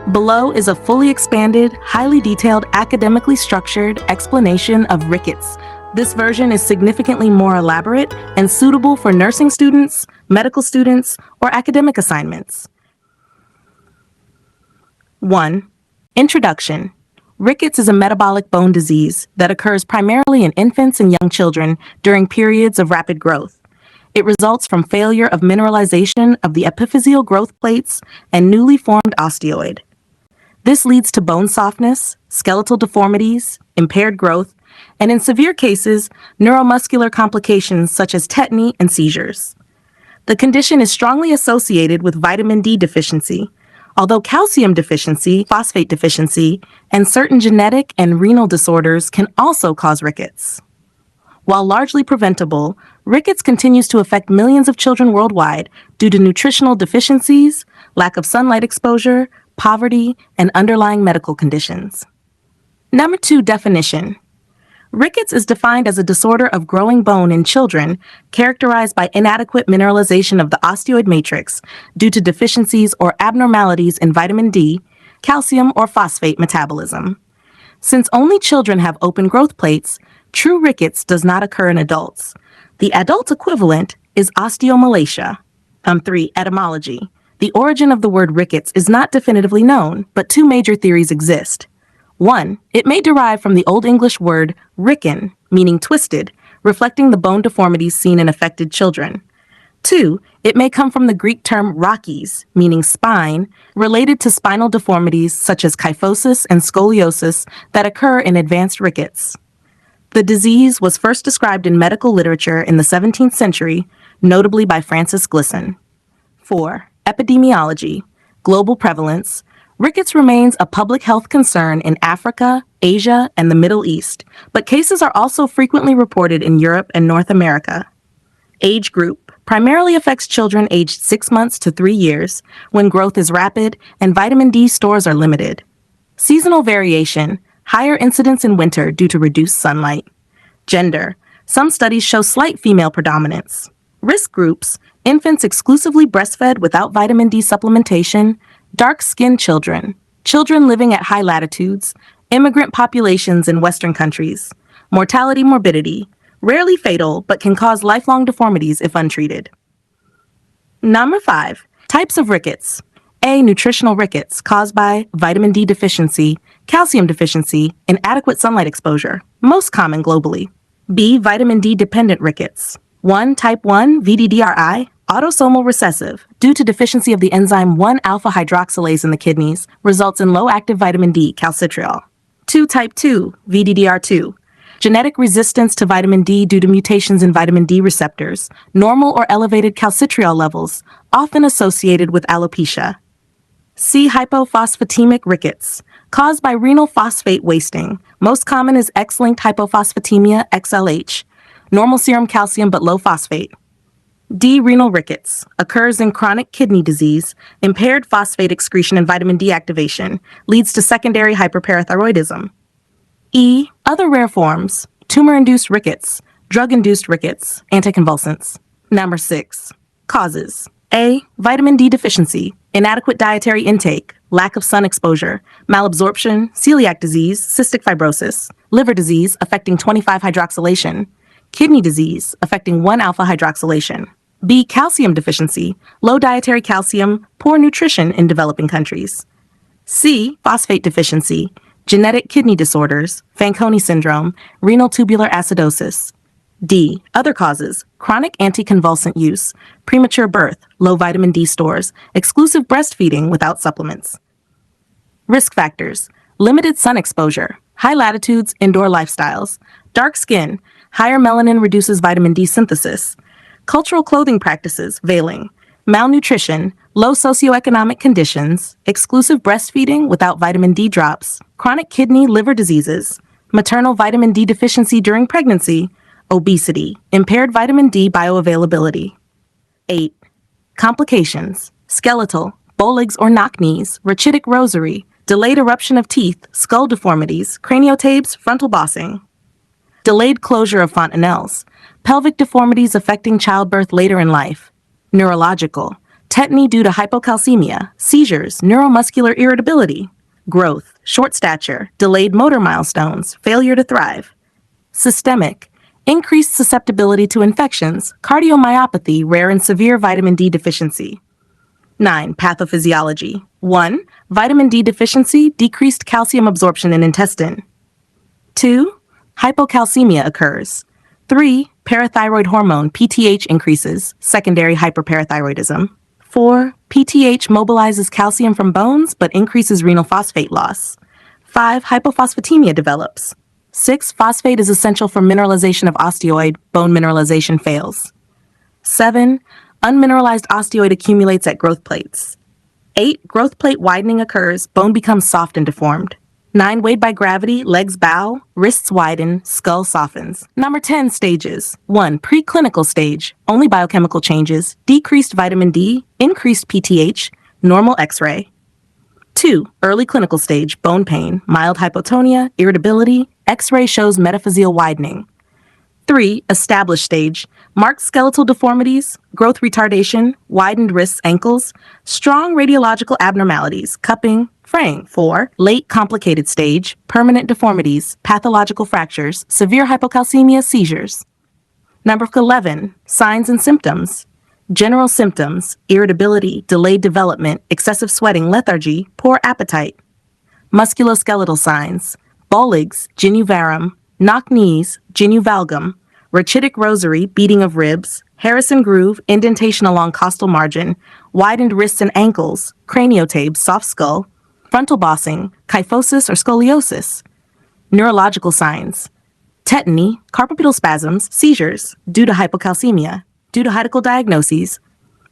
Below is a fully expanded, highly detailed, academically structured explanation of rickets. This version is significantly more elaborate and suitable for nursing students, medical students, or academic assignments. 1. Introduction. Rickets is a metabolic bone disease that occurs primarily in infants and young children during periods of rapid growth. It results from failure of mineralization of the epiphyseal growth plates and newly formed osteoid. This leads to bone softness, skeletal deformities, impaired growth, and in severe cases, neuromuscular complications such as tetany and seizures. The condition is strongly associated with vitamin D deficiency, although calcium deficiency, phosphate deficiency, and certain genetic and renal disorders can also cause rickets. While largely preventable, rickets continues to affect millions of children worldwide due to nutritional deficiencies, lack of sunlight exposure, poverty, and underlying medical conditions. Number 2, definition. Rickets is defined as a disorder of growing bone in children characterized by inadequate mineralization of the osteoid matrix due to deficiencies or abnormalities in vitamin D, calcium, or phosphate metabolism. Since only children have open growth plates, true rickets does not occur in adults. The adult equivalent is osteomalacia. 3. Etymology. The origin of the word rickets is not definitively known, but two major theories exist. 1. It may derive from the Old English word ricken, meaning twisted, reflecting the bone deformities seen in affected children. 2. It may come from the Greek term rhachis, meaning spine, related to spinal deformities such as kyphosis and scoliosis that occur in advanced rickets. The disease was first described in medical literature in the 17th century, notably by Francis Glisson. 4. Epidemiology. Global prevalence. Rickets remains a public health concern in Africa, Asia, and the Middle East, but cases are also frequently reported in Europe and North America. Age group. Primarily affects children aged 6 months to 3 years, when growth is rapid and vitamin D stores are limited. Seasonal variation. Higher incidence in winter due to reduced sunlight. Gender. Some studies show slight female predominance. Risk groups. Infants exclusively breastfed without vitamin D supplementation, dark-skinned children, children living at high latitudes, immigrant populations in Western countries. Mortality, morbidity. Rarely fatal, but can cause lifelong deformities if untreated. Number 5. Types of rickets. A. Nutritional rickets caused by vitamin D deficiency, calcium deficiency, inadequate sunlight exposure, most common globally. B. Vitamin D dependent rickets. 1. Type 1 VDDRI, autosomal recessive, due to deficiency of the enzyme 1-alpha hydroxylase in the kidneys, results in low active vitamin D, calcitriol. 2. Type 2 VDDR2, genetic resistance to vitamin D due to mutations in vitamin D receptors, normal or elevated calcitriol levels, often associated with alopecia. C. Hypophosphatemic rickets, caused by renal phosphate wasting. Most common is X-linked hypophosphatemia, XLH, normal serum calcium but low phosphate. D. Renal rickets, occurs in chronic kidney disease, impaired phosphate excretion and vitamin D activation, leads to secondary hyperparathyroidism. E. Other rare forms, tumor-induced rickets, drug-induced rickets, anticonvulsants. Number 6. Causes. A. Vitamin D deficiency, inadequate dietary intake, lack of sun exposure, malabsorption, celiac disease, cystic fibrosis, liver disease affecting 25-hydroxylation, kidney disease affecting 1-alpha hydroxylation. B. Calcium deficiency, low dietary calcium, poor nutrition in developing countries. C. Phosphate deficiency, genetic kidney disorders, Fanconi syndrome, renal tubular acidosis. D. Other causes, chronic anticonvulsant use, premature birth, low vitamin D stores, exclusive breastfeeding without supplements. Risk factors, limited sun exposure, high latitudes, indoor lifestyles, dark skin, higher melanin reduces vitamin D synthesis, cultural clothing practices, veiling, malnutrition, low socioeconomic conditions, exclusive breastfeeding without vitamin D drops, chronic kidney liver diseases, maternal vitamin D deficiency during pregnancy, obesity, impaired vitamin D bioavailability. 8. Complications, skeletal, bow legs or knock knees, rachitic rosary, delayed eruption of teeth, skull deformities, craniotapes, frontal bossing. Delayed closure of fontanelles, pelvic deformities affecting childbirth later in life. Neurological, Tetany due to hypocalcemia, seizures, neuromuscular irritability. Growth, short stature, delayed motor milestones, failure to thrive. Systemic, increased susceptibility to infections, cardiomyopathy, rare and severe vitamin D deficiency. 9. Pathophysiology. 1. Vitamin D deficiency, decreased calcium absorption in intestine. 2. Hypocalcemia occurs. 3. Parathyroid hormone, PTH, increases, secondary hyperparathyroidism. 4. PTH mobilizes calcium from bones but increases renal phosphate loss. 5. Hypophosphatemia develops. 6. Phosphate is essential for mineralization of osteoid, bone mineralization fails. 7. Unmineralized osteoid accumulates at growth plates. 8. Growth plate widening occurs, bone becomes soft and deformed. 9. Weighed by gravity, legs bow, wrists widen, skull softens. Number 10, stages. 1. Preclinical stage, only biochemical changes, decreased vitamin D, increased PTH, normal X-ray. 2. Early clinical stage, bone pain, mild hypotonia, irritability, X-ray shows metaphyseal widening. 3. Established stage, marked skeletal deformities, growth retardation, widened wrists, ankles, strong radiological abnormalities, cupping, fraying. 4. Late complicated stage, permanent deformities, pathological fractures, severe hypocalcemia, seizures. Number 11. Signs and symptoms. General symptoms, irritability, delayed development, excessive sweating, lethargy, poor appetite. Musculoskeletal signs, Bollig's, genuvarum, knock knees, genu valgum, rachitic rosary, beating of ribs, Harrison groove, indentation along costal margin, widened wrists and ankles, craniotabes, soft skull, frontal bossing, kyphosis or scoliosis. Neurological signs, tetany, carpopedal spasms, seizures, due to hypocalcemia, due to hydrical diagnoses.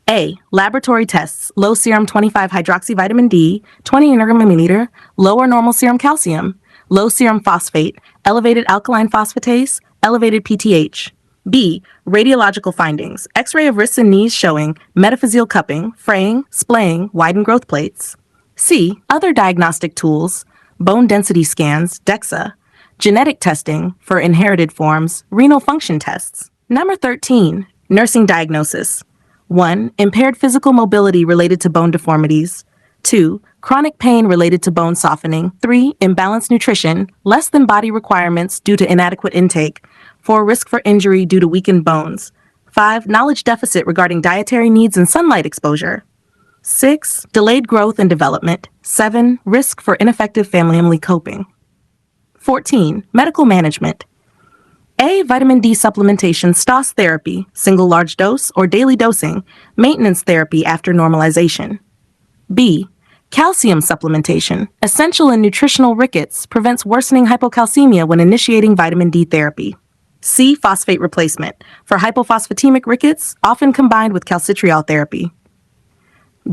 A. Laboratory tests, low serum 25-hydroxyvitamin D, 20 nmol, lower normal serum calcium, low serum phosphate, elevated alkaline phosphatase, elevated PTH. B. Radiological findings, X-ray of wrists and knees showing metaphyseal cupping, fraying, splaying, widened growth plates. C. Other diagnostic tools, bone density scans, DEXA, genetic testing for inherited forms, renal function tests. Number 13. Nursing diagnosis. 1. Impaired physical mobility related to bone deformities. 2. Chronic pain related to bone softening. 3. Imbalanced nutrition, less than body requirements due to inadequate intake. 4. Risk for injury due to weakened bones. 5. Knowledge deficit regarding dietary needs and sunlight exposure. 6. Delayed growth and development. 7. Risk for ineffective family coping. 14. Medical management. A. Vitamin D supplementation, STOS therapy, single large dose or daily dosing, maintenance therapy after normalization. B. Calcium supplementation, essential in nutritional rickets, prevents worsening hypocalcemia when initiating vitamin D therapy. C. Phosphate replacement, for hypophosphatemic rickets, often combined with calcitriol therapy.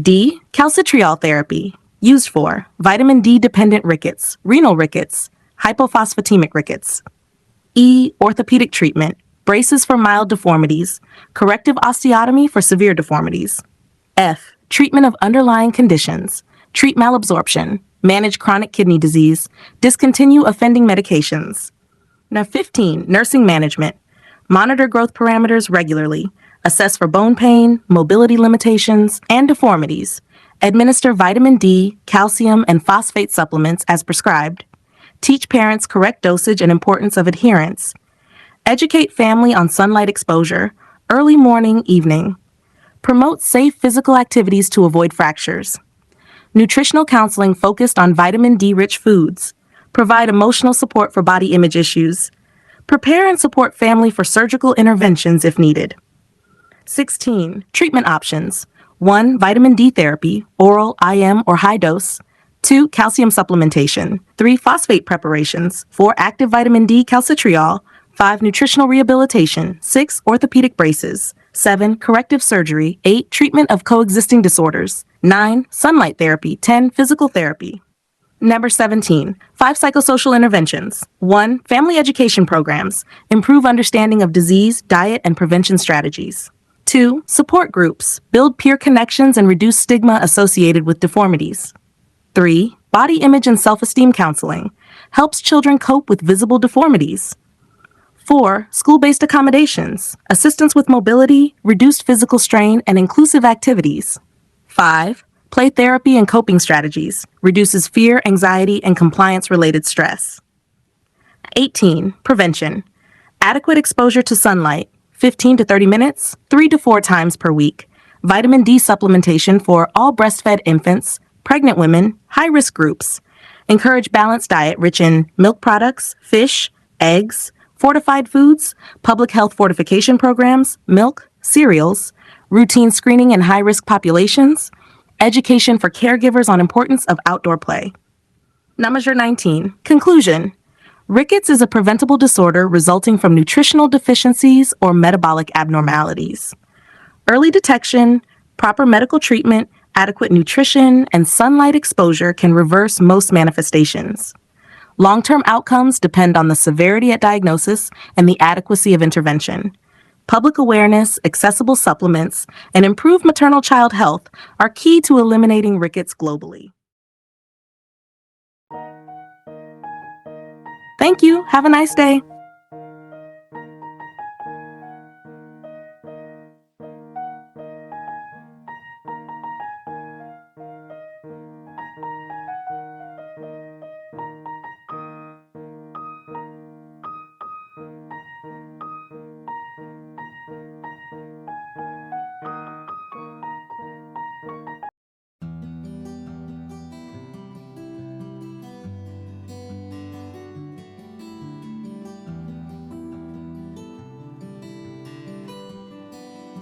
D. Calcitriol therapy, used for vitamin D-dependent rickets, renal rickets, hypophosphatemic rickets. E. Orthopedic treatment, braces for mild deformities, corrective osteotomy for severe deformities. F. Treatment of underlying conditions, treat malabsorption, manage chronic kidney disease, discontinue offending medications. Now 15. Nursing management, monitor growth parameters regularly, assess for bone pain, mobility limitations, and deformities, administer vitamin D, calcium, and phosphate supplements as prescribed, teach parents correct dosage and importance of adherence, educate family on sunlight exposure, early morning, evening, promote safe physical activities to avoid fractures, nutritional counseling focused on vitamin D-rich foods, provide emotional support for body image issues, prepare and support family for surgical interventions if needed. 16. Treatment options. 1. Vitamin D therapy, oral, IM, or high dose. 2. Calcium supplementation. 3. Phosphate preparations. 4. Active vitamin D calcitriol. 5. Nutritional rehabilitation. 6. Orthopedic braces. 7. Corrective surgery. 8. Treatment of coexisting disorders. 9. Sunlight therapy. 10. Physical therapy. Number 17. 5 psychosocial interventions. 1. Family education programs. Improve understanding of disease, diet, and prevention strategies. 2. Support groups. Build peer connections and reduce stigma associated with deformities. 3. Body image and self-esteem counseling. Helps children cope with visible deformities. 4. School-based accommodations. Assistance with mobility, reduced physical strain, and inclusive activities. 5. Play therapy and coping strategies, reduces fear, anxiety, and compliance-related stress. 18. Prevention. Adequate exposure to sunlight, 15 to 30 minutes, 3 to 4 times per week. Vitamin D supplementation for all breastfed infants, pregnant women, high-risk groups. Encourage balanced diet rich in milk products, fish, eggs, fortified foods, public health fortification programs, milk, cereals, routine screening in high-risk populations, education for caregivers on importance of outdoor play. Number 19. Conclusion. Rickets is a preventable disorder resulting from nutritional deficiencies or metabolic abnormalities. Early detection, proper medical treatment, adequate nutrition, and sunlight exposure can reverse most manifestations. Long-term outcomes depend on the severity at diagnosis and the adequacy of intervention. Public awareness, accessible supplements, and improved maternal-child health are key to eliminating rickets globally. Thank you. Have a nice day.